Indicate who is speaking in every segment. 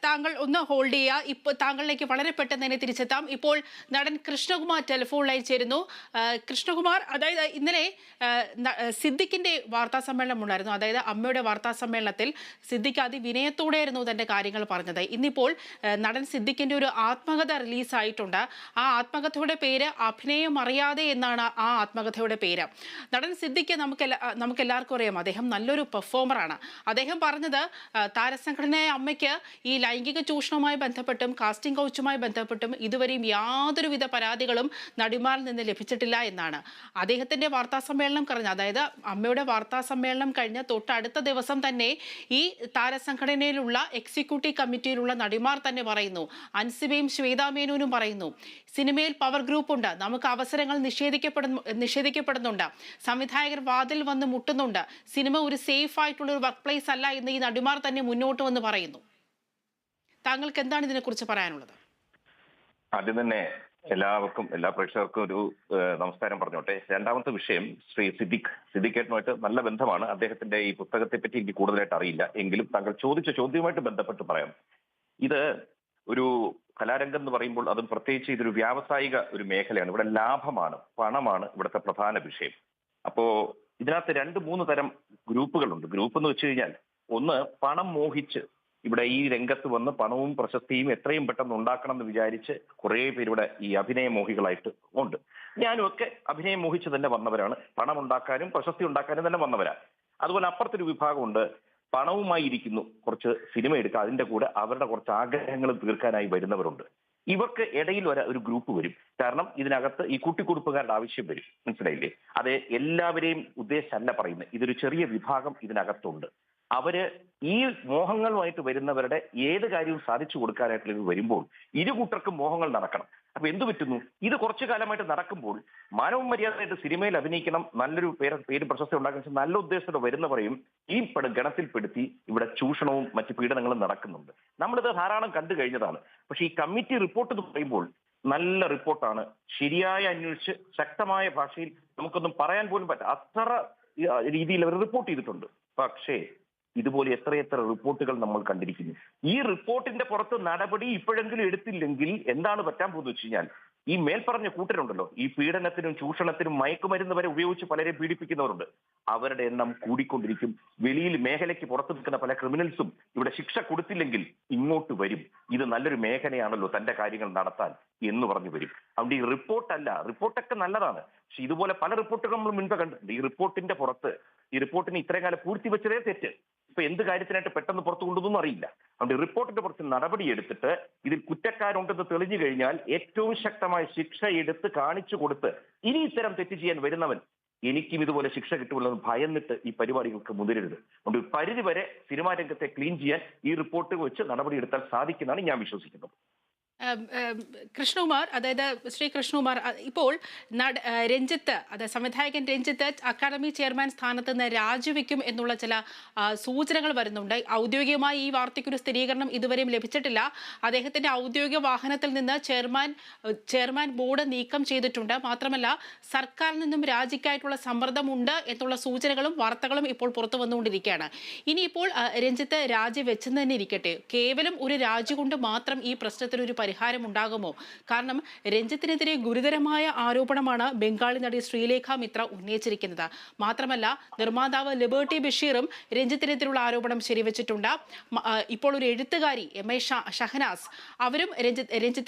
Speaker 1: താങ്കൾ ഒന്ന് ഹോൾഡ് ചെയ്യുക. ഇപ്പോൾ താങ്കളിലേക്ക് വളരെ പെട്ടെന്ന് തന്നെ തിരിച്ചെത്താം. ഇപ്പോൾ നടൻ കൃഷ്ണകുമാർ ടെലിഫോൺ ലൈൻ ചേരുന്നു. കൃഷ്ണകുമാർ, അതായത് ഇന്നലെ സിദ്ദിഖിന്റെ വാർത്താ സമ്മേളനം ഉണ്ടായിരുന്നു. അതായത് അമ്മയുടെ വാർത്താ സമ്മേളനത്തിൽ സിദ്ദിഖ് അതിവിനയത്തോടെയായിരുന്നു തന്റെ കാര്യങ്ങൾ പറഞ്ഞത്. ഇന്നിപ്പോൾ നടൻ സിദ്ദിഖിന്റെ ഒരു ആത്മകഥ റിലീസായിട്ടുണ്ട്. ആ ആത്മകഥയുടെ പേര് അഭിനയം അറിയാതെ എന്നാണ് ആ ആത്മകഥയുടെ പേര്. നടൻ സിദ്ദിഖ് നമുക്കെല്ലാവർക്കും അറിയാം, അദ്ദേഹം നല്ലൊരു പെർഫോമറാണ്. അദ്ദേഹം പറഞ്ഞത് താരസംഘടനയായ അമ്മയ്ക്ക് ഈ ലൈംഗിക ചൂഷണവുമായി ബന്ധപ്പെട്ടും കാസ്റ്റിംഗ് കൗച്ചുമായി ബന്ധപ്പെട്ടും ഇതുവരെയും യാതൊരുവിധ പരാതികളും നടിമാരിൽ നിന്ന് ലഭിച്ചിട്ടില്ല എന്നാണ്. അദ്ദേഹത്തിന്റെ വാർത്താ സമ്മേളനം കഴിഞ്ഞ, അതായത് അമ്മയുടെ വാർത്താ സമ്മേളനം കഴിഞ്ഞ തൊട്ടടുത്ത ദിവസം തന്നെ ഈ താരസംഘടനയിലുള്ള എക്സിക്യൂട്ടീവ് കമ്മിറ്റിയിലുള്ള നടിമാർ തന്നെ പറയുന്നു, അൻസിബയും ശ്വേതാ മേനോനും പറയുന്നു, സിനിമയിൽ പവർ ഗ്രൂപ്പ് ഉണ്ട്, നമുക്ക് അവസരങ്ങൾ നിഷേധിക്കപ്പെടുന്നുണ്ട്, സംവിധായകർ വാതിൽ വന്ന് മുട്ടുന്നുണ്ട്, സിനിമ ഒരു സേഫ് ആയിട്ടുള്ള ഒരു വർക്ക് പ്ലേസ് അല്ല എന്ന് ഈ നടിമാർ തന്നെ മുന്നോട്ട് വന്ന് പറയുന്നു. താങ്കൾക്ക് എന്താണ് ഇതിനെക്കുറിച്ച് പറയാനുള്ളത്?
Speaker 2: ആദ്യം തന്നെ എല്ലാവർക്കും, എല്ലാ പ്രേക്ഷകർക്കും ഒരു നമസ്കാരം പറഞ്ഞോട്ടെ. രണ്ടാമത്തെ വിഷയം, ശ്രീ സിദ്ദിഖേട്ടനുമായിട്ട് നല്ല ബന്ധമാണ്. അദ്ദേഹത്തിന്റെ ഈ പുസ്തകത്തെ പറ്റി എനിക്ക് കൂടുതലായിട്ട് അറിയില്ല. എങ്കിലും താങ്കൾ ചോദിച്ച ചോദ്യവുമായിട്ട് ബന്ധപ്പെട്ട് പറയാം. ഇത് ഒരു കലാരംഗം എന്ന് പറയുമ്പോൾ അതും പ്രത്യേകിച്ച് ഇതൊരു വ്യാവസായിക ഒരു മേഖലയാണ്. ഇവിടെ ലാഭമാണ്, പണമാണ് ഇവിടുത്തെ പ്രധാന വിഷയം. അപ്പോ ഇതിനകത്ത് 2-3 തരം ഗ്രൂപ്പുകളുണ്ട്. ഗ്രൂപ്പ് എന്ന് വെച്ച് കഴിഞ്ഞാൽ, ഒന്ന് പണം മോഹിച്ച് ഇവിടെ ഈ രംഗത്ത് വന്ന് പണവും പ്രശസ്തിയും എത്രയും പെട്ടെന്ന് ഉണ്ടാക്കണം എന്ന് വിചാരിച്ച് കുറെ പേര് ഇവിടെ ഈ അഭിനയ മോഹികളായിട്ട് ഉണ്ട്. ഞാനും ഒക്കെ അഭിനയം മോഹിച്ച് തന്നെ വന്നവരാണ്. പണം ഉണ്ടാക്കാനും പ്രശസ്തി ഉണ്ടാക്കാനും തന്നെ വന്നവരാണ്. അതുപോലെ അപ്പുറത്തൊരു വിഭാഗമുണ്ട്, പണവുമായി ഇരിക്കുന്നു, കുറച്ച് സിനിമ എടുക്കുക, അതിന്റെ കൂടെ അവരുടെ കുറച്ച് ആഗ്രഹങ്ങൾ തീർക്കാനായി വരുന്നവരുണ്ട്. ഇവർക്ക് ഇടയിൽ ഒരു ഗ്രൂപ്പ് വരും. കാരണം ഇതിനകത്ത് ഈ കൂട്ടിക്കൊടുപ്പുകാരുടെ ആവശ്യം വരും. മനസ്സിലായില്ലേ? അത് എല്ലാവരെയും ഉദ്ദേശമല്ല പറയുന്നത്. ഇതൊരു ചെറിയ വിഭാഗം ഇതിനകത്തുണ്ട്. അവര് ഈ മോഹങ്ങളുമായിട്ട് വരുന്നവരുടെ ഏത് കാര്യവും സാധിച്ചു കൊടുക്കാനായിട്ട് ഇത് വരുമ്പോൾ ഇരു കൂട്ടർക്കും മോഹങ്ങൾ നടക്കണം. അപ്പൊ എന്തു പറ്റുന്നു? ഇത് കുറച്ചു കാലമായിട്ട് നടക്കുമ്പോൾ മാനവ മര്യാദയായിട്ട് സിനിമയിൽ അഭിനയിക്കണം, നല്ലൊരു പേര് പ്രശസ്തി ഉണ്ടാക്കുന്ന നല്ല ഉദ്ദേശത്തോടെ വരുന്നവരെയും ഈ ഗണത്തിൽപ്പെടുത്തി ഇവിടെ ചൂഷണവും മറ്റു പീഡനങ്ങളും നടക്കുന്നുണ്ട്. നമ്മളിത് ധാരാളം കണ്ടു കഴിഞ്ഞതാണ്. പക്ഷെ ഈ കമ്മിറ്റി റിപ്പോർട്ട് എന്ന് പറയുമ്പോൾ നല്ല റിപ്പോർട്ടാണ്. ശരിയായ അന്വേഷിച്ച് ശക്തമായ ഭാഷയിൽ നമുക്കൊന്നും പറയാൻ പോലും പറ്റാ അത്ര രീതിയിൽ അവർ റിപ്പോർട്ട് ചെയ്തിട്ടുണ്ട്. പക്ഷേ ഇതുപോലെ എത്രയെത്ര റിപ്പോർട്ടുകൾ നമ്മൾ കണ്ടിരിക്കുന്നു. ഈ റിപ്പോർട്ടിന്റെ പുറത്ത് നടപടി ഇപ്പോഴെങ്കിലും എടുത്തില്ലെങ്കിൽ എന്താണ് പറ്റാൻ പോകുന്നത് വെച്ച് കഴിഞ്ഞാൽ, ഈ മേൽപ്പറഞ്ഞ കൂട്ടരുണ്ടല്ലോ, ഈ പീഡനത്തിനും ചൂഷണത്തിനും മയക്കുമരുന്ന് വരെ ഉപയോഗിച്ച് പലരെ പീഡിപ്പിക്കുന്നവരുണ്ട്. അവരുടെ എണ്ണം കൂടിക്കൊണ്ടിരിക്കും. വെളിയിൽ മേഖലയ്ക്ക് പുറത്തു നിൽക്കുന്ന പല ക്രിമിനൽസും ഇവിടെ ശിക്ഷ കൊടുത്തില്ലെങ്കിൽ ഇങ്ങോട്ട് വരും. ഇത് നല്ലൊരു മേഖലയാണല്ലോ തന്റെ കാര്യങ്ങൾ നടത്താൻ എന്ന് പറഞ്ഞു വരും. അതുകൊണ്ട് ഈ റിപ്പോർട്ടൊക്കെ നല്ലതാണ്. പക്ഷെ ഇതുപോലെ പല റിപ്പോർട്ടുകൾ നമ്മൾ മുൻപ് കണ്ടിട്ടുണ്ട്. ഈ റിപ്പോർട്ടിന്റെ പുറത്ത്, ഈ റിപ്പോർട്ടിന് ഇത്രയും കാലം പൂഴ്ത്തി വെച്ചതേ തെറ്റ്. ഇപ്പൊ എന്ത് കാര്യത്തിനായിട്ട് പെട്ടെന്ന് പുറത്തു കൊണ്ടുവന്നും അറിയില്ല. അതുകൊണ്ട് റിപ്പോർട്ടിന്റെ പുറത്ത് നടപടി എടുത്തിട്ട് ഇതിൽ കുറ്റക്കാരുണ്ടെന്ന് തെളിഞ്ഞു കഴിഞ്ഞാൽ ഏറ്റവും ശക്തമായ ശിക്ഷ എടുത്ത് കാണിച്ചു കൊടുത്ത് ഇനി ഇത്തരം തെറ്റ് ചെയ്യാൻ വരുന്നവൻ എനിക്കും ഇതുപോലെ ശിക്ഷ കിട്ടുമല്ലോ എന്ന് ഭയന്നിട്ട് ഈ പരിപാടികൾക്ക് മുതിരരുത്. അതുകൊണ്ട് ഒരു പരിധി വരെ സിനിമാ രംഗത്തെ ക്ലീൻ ചെയ്യാൻ ഈ റിപ്പോർട്ട് വെച്ച് നടപടിയെടുത്താൽ സാധിക്കുന്നതാണ് ഞാൻ വിശ്വസിക്കുന്നത്.
Speaker 1: കൃഷ്ണകുമാർ, അതായത് ശ്രീ കൃഷ്ണകുമാർ, ഇപ്പോൾ രഞ്ജിത്ത്, അതായത് സംവിധായകൻ രഞ്ജിത്ത് അക്കാദമി ചെയർമാൻ സ്ഥാനത്ത് നിന്ന് രാജിവെക്കും എന്നുള്ള ചില സൂചനകൾ വരുന്നുണ്ട്. ഔദ്യോഗികമായി ഈ വാർത്തയ്ക്കൊരു സ്ഥിരീകരണം ഇതുവരെയും ലഭിച്ചിട്ടില്ല. അദ്ദേഹത്തിന്റെ ഔദ്യോഗിക വാഹനത്തിൽ നിന്ന് ചെയർമാൻ ബോർഡ് നീക്കം ചെയ്തിട്ടുണ്ട്. മാത്രമല്ല സർക്കാരിൽ നിന്നും രാജിക്കായിട്ടുള്ള സമ്മർദ്ദമുണ്ട് എന്നുള്ള സൂചനകളും വാർത്തകളും ഇപ്പോൾ പുറത്തു വന്നുകൊണ്ടിരിക്കുകയാണ്. ഇനിയിപ്പോൾ രഞ്ജിത്ത് രാജിവെച്ചെന്ന് തന്നെ ഇരിക്കട്ടെ, കേവലം ഒരു രാജി കൊണ്ട് മാത്രം ഈ പ്രശ്നത്തിനൊരു പരിഹാരം ഉണ്ടാകുമോ? കാരണം രഞ്ജിത്തിനെതിരെ ഗുരുതരമായ ആരോപണമാണ് ബംഗാളി നടി ശ്രീലേഖ മിത്ര ഉന്നയിച്ചിരിക്കുന്നത്. മാത്രമല്ല നിർമ്മാതാവ് ലിബർട്ടി ബഷീറും രഞ്ജിത്തിനെതിരെയുള്ള ആരോപണം ശരിവെച്ചിട്ടുണ്ട്. ഇപ്പോൾ ഒരു എഴുത്തുകാരി MA ഷഹനാസ്, അവരും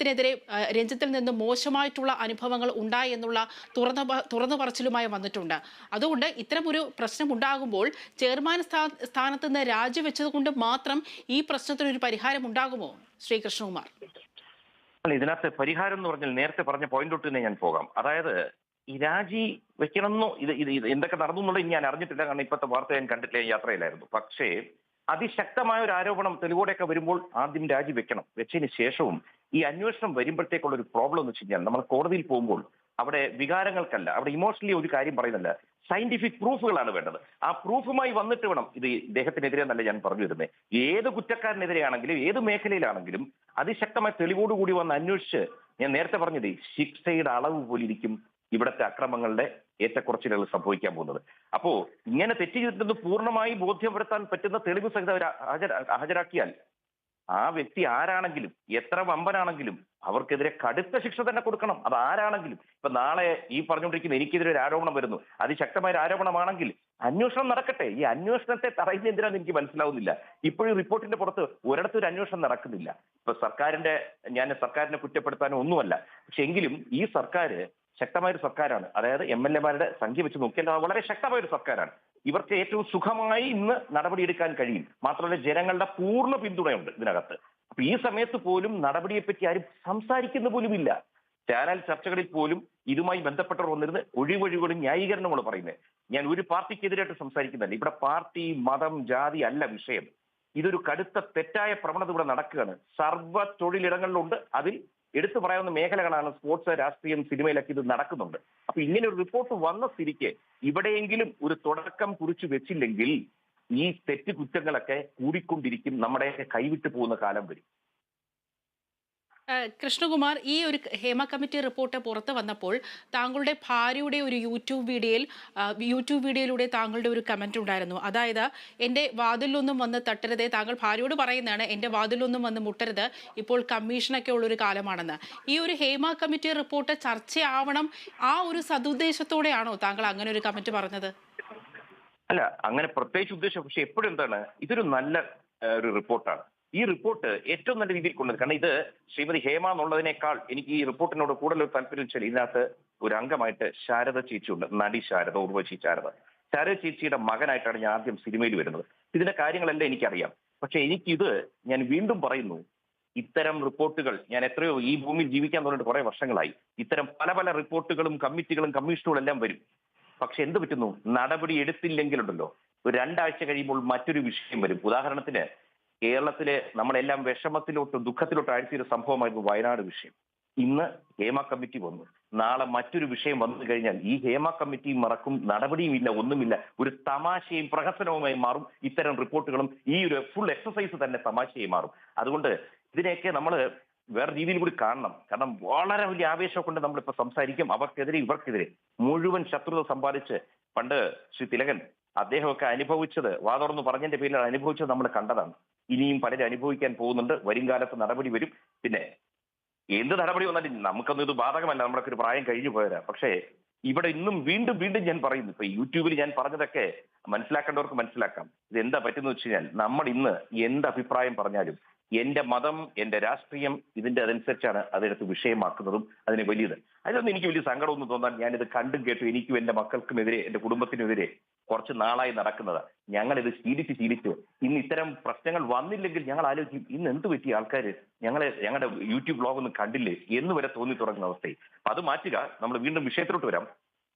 Speaker 1: രഞ്ജിത്തിൽ നിന്ന് മോശമായിട്ടുള്ള അനുഭവങ്ങൾ ഉണ്ടായി എന്നുള്ള തുറന്നു പറച്ചിലുമായി വന്നിട്ടുണ്ട്. അതുകൊണ്ട് ഇത്തരമൊരു പ്രശ്നം ഉണ്ടാകുമ്പോൾ ചെയർമാൻ സ്ഥാനത്ത് നിന്ന് രാജിവെച്ചത് കൊണ്ട് മാത്രം ഈ പ്രശ്നത്തിനൊരു പരിഹാരം ഉണ്ടാകുമോ ശ്രീ കൃഷ്ണകുമാർ?
Speaker 2: ഇതിനകത്ത് പരിഹാരം എന്ന് പറഞ്ഞാൽ നേരത്തെ പറഞ്ഞ പോയിന്റോട്ട് തന്നെ ഞാൻ പോകാം. അതായത് ഈ രാജി വെക്കണമെന്നോ ഇത് എന്തൊക്കെ നടന്നു എന്നുള്ളത് ഞാൻ അറിഞ്ഞിട്ടില്ല. കാരണം ഇപ്പോഴത്തെ വാർത്ത ഞാൻ കണ്ടിട്ടില്ല, യാത്രയിലായിരുന്നു. പക്ഷേ അതിശക്തമായ ഒരു ആരോപണം തെളിവോടെയൊക്കെ വരുമ്പോൾ ആദ്യം രാജി വെക്കണം. വെച്ചതിന് ശേഷവും ഈ അന്വേഷണം വരുമ്പോഴത്തേക്കുള്ള ഒരു പ്രോബ്ലം എന്ന് വെച്ച് കഴിഞ്ഞാൽ, നമ്മൾ കോടതിയിൽ പോകുമ്പോൾ അവിടെ വികാരങ്ങൾക്കല്ല, അവിടെ ഇമോഷണലി ഒരു കാര്യം പറയുന്നില്ല, സയന്റിഫിക് പ്രൂഫുകളാണ് വേണ്ടത്. ആ പ്രൂഫുമായി വന്നിട്ട് വേണം. ഇത് ഇദ്ദേഹത്തിനെതിരെ എന്നല്ല ഞാൻ പറഞ്ഞു വരുന്നത്, ഏത് കുറ്റക്കാരനെതിരെയാണെങ്കിലും ഏത് മേഖലയിലാണെങ്കിലും അതിശക്തമായ തെളിവോടുകൂടി വന്ന് അന്വേഷിച്ച്, ഞാൻ നേരത്തെ പറഞ്ഞത് ശിക്ഷയുടെ അളവ് പോലിരിക്കും ഇവിടുത്തെ അക്രമങ്ങളുടെ ഏറ്റക്കുറച്ചിലുകൾ സംഭവിക്കാൻ പോകുന്നത്. അപ്പോ ഇങ്ങനെ തെറ്റ് ചെയ്തിട്ടുണ്ടെന്ന് പൂർണ്ണമായി ബോധ്യപ്പെടുത്താൻ പറ്റുന്ന തെളിവ് സഹിതം ഹാജരാക്കിയാൽ ആ വ്യക്തി ആരാണെങ്കിലും എത്ര വമ്പനാണെങ്കിലും അവർക്കെതിരെ കടുത്ത ശിക്ഷ തന്നെ കൊടുക്കണം. അത് ആരാണെങ്കിലും. ഇപ്പൊ നാളെ ഈ പറഞ്ഞുകൊണ്ടിരിക്കുന്ന എനിക്കെതിരെ ഒരു ആരോപണം വരുന്നു, അതിശക്തമായ ഒരു ആരോപണമാണെങ്കിൽ അന്വേഷണം നടക്കട്ടെ. ഈ അന്വേഷണത്തെ തടയുന്ന എന്തിനാന്ന് എനിക്ക് മനസ്സിലാവുന്നില്ല. ഇപ്പോഴും റിപ്പോർട്ടിന്റെ പുറത്ത് ഒരിടത്തും ഒരു അന്വേഷണം നടക്കുന്നില്ല. ഇപ്പൊ ഞാൻ സർക്കാരിനെ കുറ്റപ്പെടുത്താനോ ഒന്നുമല്ല, പക്ഷെ എങ്കിലും ഈ സർക്കാർ ശക്തമായൊരു സർക്കാരാണ്. അതായത് MLA-മാരുടെ സംഖ്യ വെച്ച് നോക്കിയാൽ വളരെ ശക്തമായ ഒരു സർക്കാരാണ്. ഇവർക്ക് ഏറ്റവും സുഖമായി ഇന്ന് നടപടിയെടുക്കാൻ കഴിയും. മാത്രമല്ല ജനങ്ങളുടെ പൂർണ്ണ പിന്തുണയുണ്ട് ഇതിനകത്ത്. അപ്പൊ ഈ സമയത്ത് പോലും നടപടിയെപ്പറ്റി ആരും സംസാരിക്കുന്ന പോലുമില്ല. ചാനൽ ചർച്ചകളിൽ പോലും ഇതുമായി ബന്ധപ്പെട്ടവർ വന്നിരുന്ന് ഒഴിവൊഴികളും ന്യായീകരണങ്ങളും പറയുന്നത്. ഞാൻ ഒരു പാർട്ടിക്കെതിരായിട്ട് സംസാരിക്കുന്നില്ല. ഇവിടെ പാർട്ടി, മതം, ജാതി അല്ല വിഷയം. ഇതൊരു കടുത്ത തെറ്റായ പ്രവണത ഇവിടെ നടക്കുകയാണ്. സർവ്വ തൊഴിലിടങ്ങളിലുണ്ട്. അതിൽ എടുത്തു പറയാവുന്ന മേഖലകളാണ് സ്പോർട്സ്, രാഷ്ട്രീയം, സിനിമയിലൊക്കെ ഇത് നടക്കുന്നുണ്ട്. അപ്പൊ ഇങ്ങനെ ഒരു റിപ്പോർട്ട് വന്ന സ്ഥിതിക്ക് ഇവിടെയെങ്കിലും ഒരു തുടക്കം കുറിച്ചു വെച്ചില്ലെങ്കിൽ ഈ തെറ്റ് കുറ്റങ്ങളൊക്കെ കൂടിക്കൊണ്ടിരിക്കും. നമ്മുടെ കൈവിട്ടു പോകുന്ന കാലം വരും.
Speaker 1: കൃഷ്ണകുമാർ, ഈ ഒരു ഹേമ കമ്മിറ്റി റിപ്പോർട്ട് പുറത്തു വന്നപ്പോൾ താങ്കളുടെ ഭാര്യയുടെ ഒരു യൂട്യൂബ് വീഡിയോയിലൂടെ താങ്കളുടെ ഒരു കമന്റ് ഉണ്ടായിരുന്നു. അതായത് എൻ്റെ വാതിലൊന്നും വന്ന് തട്ടരുതേ, താങ്കൾ ഭാര്യയോട് പറയുന്നതാണ് എൻ്റെ വാതിലൊന്നും വന്ന് മുട്ടരുത്, ഇപ്പോൾ കമ്മീഷനൊക്കെ ഉള്ളൊരു കാലമാണെന്ന്. ഈ ഒരു ഹേമ കമ്മിറ്റി റിപ്പോർട്ട് ചർച്ചയാവണം, ആ ഒരു സതുദ്ദേശത്തോടെയാണോ താങ്കൾ അങ്ങനെ ഒരു കമന്റ് പറഞ്ഞത്?
Speaker 2: അല്ല, അങ്ങനെ പ്രത്യേകിച്ച് ഉദ്ദേശം. പക്ഷെ എപ്പോഴും എന്താണ്, ഇതൊരു നല്ല ഒരു റിപ്പോർട്ടാണ്. ഈ റിപ്പോർട്ട് ഏറ്റവും നല്ല രീതിയിൽ കൊണ്ടുവരുന്നത്. കാരണം ഇത് ശ്രീമതി ഹേമ എന്നുള്ളതിനേക്കാൾ എനിക്ക് ഈ റിപ്പോർട്ടിനോട് കൂടുതൽ താല്പര്യം വെച്ചാൽ ഇതിനകത്ത് ഒരു അംഗമായിട്ട് ശാരദ ചേച്ചിയുണ്ട്. നടി ശാരദ, ഉർവശി ശാരദ. ശാരദ ചേച്ചിയുടെ മകനായിട്ടാണ് ഞാൻ ആദ്യം സിനിമയിൽ വരുന്നത്. ഇതിന്റെ കാര്യങ്ങളെല്ലാം എനിക്കറിയാം. പക്ഷെ ഞാൻ വീണ്ടും പറയുന്നു, ഇത്തരം റിപ്പോർട്ടുകൾ ഞാൻ എത്രയോ ഈ ഭൂമിയിൽ ജീവിക്കാൻ തുടങ്ങിയിട്ട് കുറെ വർഷങ്ങളായി. ഇത്തരം പല പല റിപ്പോർട്ടുകളും കമ്മിറ്റികളും കമ്മീഷനുകളും എല്ലാം വരും. പക്ഷെ എന്ത് പറ്റുന്നു, നടപടി എടുത്തില്ലെങ്കിലുണ്ടല്ലോ ഒരു 2 ആഴ്ച കഴിയുമ്പോൾ മറ്റൊരു വിഷയം വരും. ഉദാഹരണത്തിന് കേരളത്തിലെ നമ്മളെല്ലാം വിഷമത്തിലോട്ടും ദുഃഖത്തിലോട്ടും ആഴ്ചയൊരു സംഭവമായിരുന്നു വയനാട് വിഷയം. ഇന്ന് ഹേമ കമ്മിറ്റി വന്നു, നാളെ മറ്റൊരു വിഷയം വന്നു കഴിഞ്ഞാൽ ഈ ഹേമ കമ്മിറ്റി മറക്കും, നടപടിയും ഇല്ല, ഒന്നുമില്ല. ഒരു തമാശയും പ്രഹസനവുമായി മാറും ഇത്തരം റിപ്പോർട്ടുകളും. ഈ ഒരു ഫുൾ എക്സസൈസ് തന്നെ തമാശയായി മാറും. അതുകൊണ്ട് ഇതിനെയൊക്കെ നമ്മൾ വേറെ രീതിയിൽ കൂടി കാണണം. കാരണം വളരെ വലിയ ആവേശം കൊണ്ട് നമ്മളിപ്പോ സംസാരിക്കും. അവർക്കെതിരെ ഇവർക്കെതിരെ മുഴുവൻ ശത്രുത സമ്പാദിച്ച് പണ്ട് ശ്രീ തിലകൻ അദ്ദേഹമൊക്കെ അനുഭവിച്ചത്, വാതോർന്ന് പറഞ്ഞതിന്റെ പേരിൽ അനുഭവിച്ചത് നമ്മൾ കണ്ടതാണ്. ഇനിയും പലരും അനുഭവിക്കാൻ പോകുന്നുണ്ട്. വരും കാലത്ത് നടപടി വരും. പിന്നെ എന്ത് നടപടി വന്നാലും നമുക്കൊന്നും ഇത് ബാധകമല്ല, നമ്മളൊക്കെ ഒരു പ്രായം കഴിഞ്ഞു പോയതാ. പക്ഷേ ഇവിടെ ഇന്നും വീണ്ടും വീണ്ടും ഞാൻ പറയുന്നു, ഇപ്പൊ യൂട്യൂബിൽ ഞാൻ പറഞ്ഞതൊക്കെ മനസ്സിലാക്കേണ്ടവർക്ക് മനസ്സിലാക്കാം. ഇത് എന്താ പറ്റുന്ന വെച്ച് കഴിഞ്ഞാൽ, നമ്മൾ ഇന്ന് എന്ത് അഭിപ്രായം പറഞ്ഞാലും എന്റെ മതം, എന്റെ രാഷ്ട്രീയം അതനുസരിച്ചാണ് അതെടുത്ത് വിഷയമാക്കുന്നതും അതിന് വലിയത്. അതിലൊന്നും എനിക്ക് വലിയ സങ്കടമൊന്നും തോന്നാൻ, ഞാനിത് കണ്ടും കേട്ടു. എനിക്കും എന്റെ മക്കൾക്കുമെതിരെ, എന്റെ കുടുംബത്തിനെതിരെ കുറച്ച് നാളായി നടക്കുന്നത്. ഞങ്ങളിത് ശീലിച്ച് ഇന്ന് ഇത്തരം പ്രശ്നങ്ങൾ വന്നില്ലെങ്കിൽ ഞങ്ങൾ ആലോചിക്കും, ഇന്ന് എന്ത് പറ്റിയ ആൾക്കാർ ഞങ്ങളുടെ യൂട്യൂബ് ബ്ലോഗ് ഒന്നും കണ്ടില്ലേ എന്ന് വരെ തോന്നി തുടങ്ങുന്ന അവസ്ഥയിൽ. അപ്പൊ അത് മാറ്റുക. നമ്മൾ വീണ്ടും വിഷയത്തിലോട്ട് വരാം.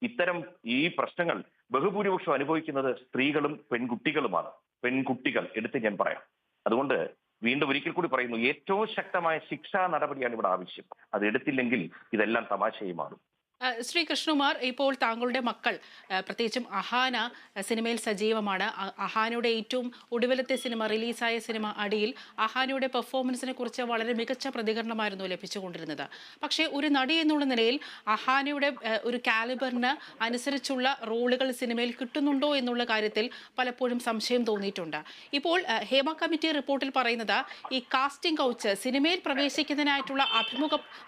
Speaker 2: ഇത്തരം ഈ പ്രശ്നങ്ങൾ ബഹുഭൂരിപക്ഷം അനുഭവിക്കുന്നത് സ്ത്രീകളും പെൺകുട്ടികളുമാണ്. പെൺകുട്ടികൾ എടുത്ത് ഞാൻ പറയാം. അതുകൊണ്ട് വീണ്ടും ഒരിക്കൽ കൂടി പറയുന്നു, ഏറ്റവും ശക്തമായ ശിക്ഷാ നടപടിയാണ് ഇവിടെ ആവശ്യം. അത് എടുത്തില്ലെങ്കിൽ ഇതെല്ലാം തമാശയായി മാറും.
Speaker 1: ശ്രീ കൃഷ്ണകുമാർ, ഇപ്പോൾ താങ്കളുടെ മക്കൾ, പ്രത്യേകിച്ചും അഹാന സിനിമയിൽ സജീവമാണ്. അഹാനയുടെ ഏറ്റവും ഒടുവിലത്തെ സിനിമ, റിലീസായ സിനിമ അടിയിൽ, അഹാനയുടെ പെർഫോമൻസിനെ കുറിച്ച് വളരെ മികച്ച പ്രതികരണമായിരുന്നു ലഭിച്ചുകൊണ്ടിരുന്നത്. പക്ഷേ ഒരു നടി എന്നുള്ള നിലയിൽ അഹാനയുടെ ഒരു കാലിബറിന് അനുസരിച്ചുള്ള റോളുകൾ സിനിമയിൽ കിട്ടുന്നുണ്ടോ എന്നുള്ള കാര്യത്തിൽ പലപ്പോഴും സംശയം തോന്നിയിട്ടുണ്ട്. ഇപ്പോൾ ഹേമ കമ്മിറ്റി റിപ്പോർട്ടിൽ പറയുന്നത് ഈ കാസ്റ്റിംഗ് കൗച്ച്, സിനിമയിൽ പ്രവേശിക്കുന്നതിനായിട്ടുള്ള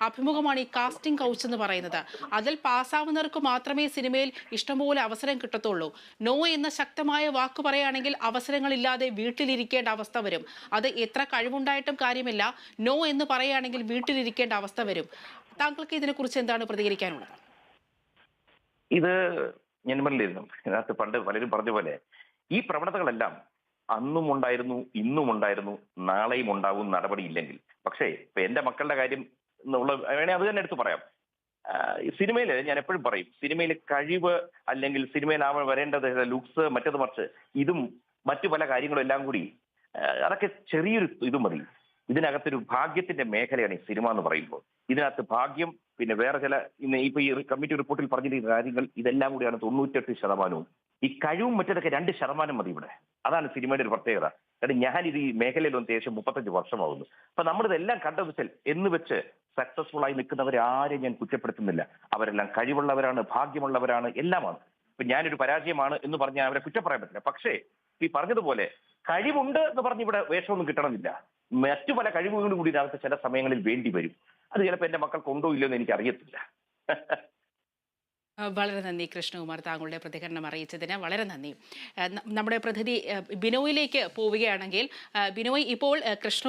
Speaker 1: അഭിമുഖമാണ് ഈ കാസ്റ്റിംഗ് കൗച്ച് എന്ന് പറയുന്നത്. അതിൽ പാസ്സാവുന്നവർക്ക് മാത്രമേ സിനിമയിൽ ഇഷ്ടംപോലെ അവസരം കിട്ടത്തുള്ളൂ. നോ എന്ന ശക്തമായ വാക്ക് പറയുകയാണെങ്കിൽ അവസരങ്ങളില്ലാതെ വീട്ടിലിരിക്കേണ്ട അവസ്ഥ വരും. അത് എത്ര കഴിവുണ്ടായിട്ടും കാര്യമില്ല, നോ എന്ന് പറയുകയാണെങ്കിൽ വീട്ടിലിരിക്കേണ്ട അവസ്ഥ വരും. താങ്കൾക്ക് ഇതിനെക്കുറിച്ച് എന്താണ് പ്രതികരിക്കാനുള്ളത്?
Speaker 2: ഇത് ഞാൻ പറഞ്ഞിരുന്നു, ഇതിനകത്ത് പണ്ട് പലരും പറഞ്ഞ പോലെ ഈ പ്രവണതകളെല്ലാം അന്നും ഉണ്ടായിരുന്നു, ഇന്നും ഉണ്ടായിരുന്നു, നാളെയും ഉണ്ടാവും നടപടിയില്ലെങ്കിൽ. പക്ഷേ ഇപ്പൊ എന്റെ മക്കളുടെ കാര്യം വേണേ അത് തന്നെ എടുത്ത് പറയാം. സിനിമയിൽ ഞാൻ എപ്പോഴും പറയും, സിനിമയിൽ കഴിവ് അല്ലെങ്കിൽ സിനിമയിൽ വരേണ്ടത് ലുക്സ്, മറ്റത് മറിച്ച് ഇതും മറ്റു പല കാര്യങ്ങളും എല്ലാം കൂടി അതൊക്കെ ചെറിയൊരു ഇത് മതി. ഇതിനകത്തൊരു ഭാഗ്യത്തിന്റെ മേഖലയാണ് ഈ സിനിമ എന്ന് പറയുമ്പോൾ. ഇതിനകത്ത് ഭാഗ്യം, പിന്നെ വേറെ ചില ഇപ്പൊ ഈ കമ്മിറ്റി റിപ്പോർട്ടിൽ പറഞ്ഞിരിക്കുന്ന കാര്യങ്ങൾ, ഇതെല്ലാം കൂടിയാണ് 98%. ഈ കഴിവും മറ്റതൊക്കെ 2% മതി ഇവിടെ. അതാണ് സിനിമയുടെ ഒരു പ്രത്യേകത. കാരണം ഞാനിത് ഈ മേഖലയിൽ വന്ന് ഏകദേശം 35 വർഷമാകുന്നു. അപ്പൊ നമ്മളിതെല്ലാം കണ്ടുവെച്ചാൽ എന്ന് വെച്ച് സക്സസ്ഫുൾ ആയി നിൽക്കുന്നവരെ ആരെയും ഞാൻ കുറ്റപ്പെടുത്തുന്നില്ല. അവരെല്ലാം കഴിവുള്ളവരാണ്, ഭാഗ്യമുള്ളവരാണ്, എല്ലാമാണ്. ഇപ്പൊ ഞാനൊരു പരാജയമാണ് എന്ന് പറഞ്ഞാൽ അവരെ കുറ്റം പറയാൻ പറ്റില്ല. പക്ഷേ ഈ പറഞ്ഞതുപോലെ കഴിവുണ്ട് എന്ന് പറഞ്ഞ് ഇവിടെ വേഷമൊന്നും കിട്ടണമെന്നില്ല. മറ്റു പല കഴിവുകളും കൂടി ഇതിനകത്ത് ചില സമയങ്ങളിൽ വേണ്ടി വരും. അത് ചിലപ്പോൾ എന്റെ മക്കൾക്ക് ഉണ്ടോ ഇല്ലയോ എന്ന് എനിക്ക് അറിയത്തില്ല.
Speaker 1: വളരെ നന്ദി കൃഷ്ണകുമാർ, താങ്കളുടെ പ്രതികരണം അറിയിച്ചതിന് വളരെ നന്ദി. നമ്മുടെ പ്രതിനിധി ബിനോയിലേക്ക് പോവുകയാണെങ്കിൽ, ബിനോയ്, ഇപ്പോൾ കൃഷ്ണ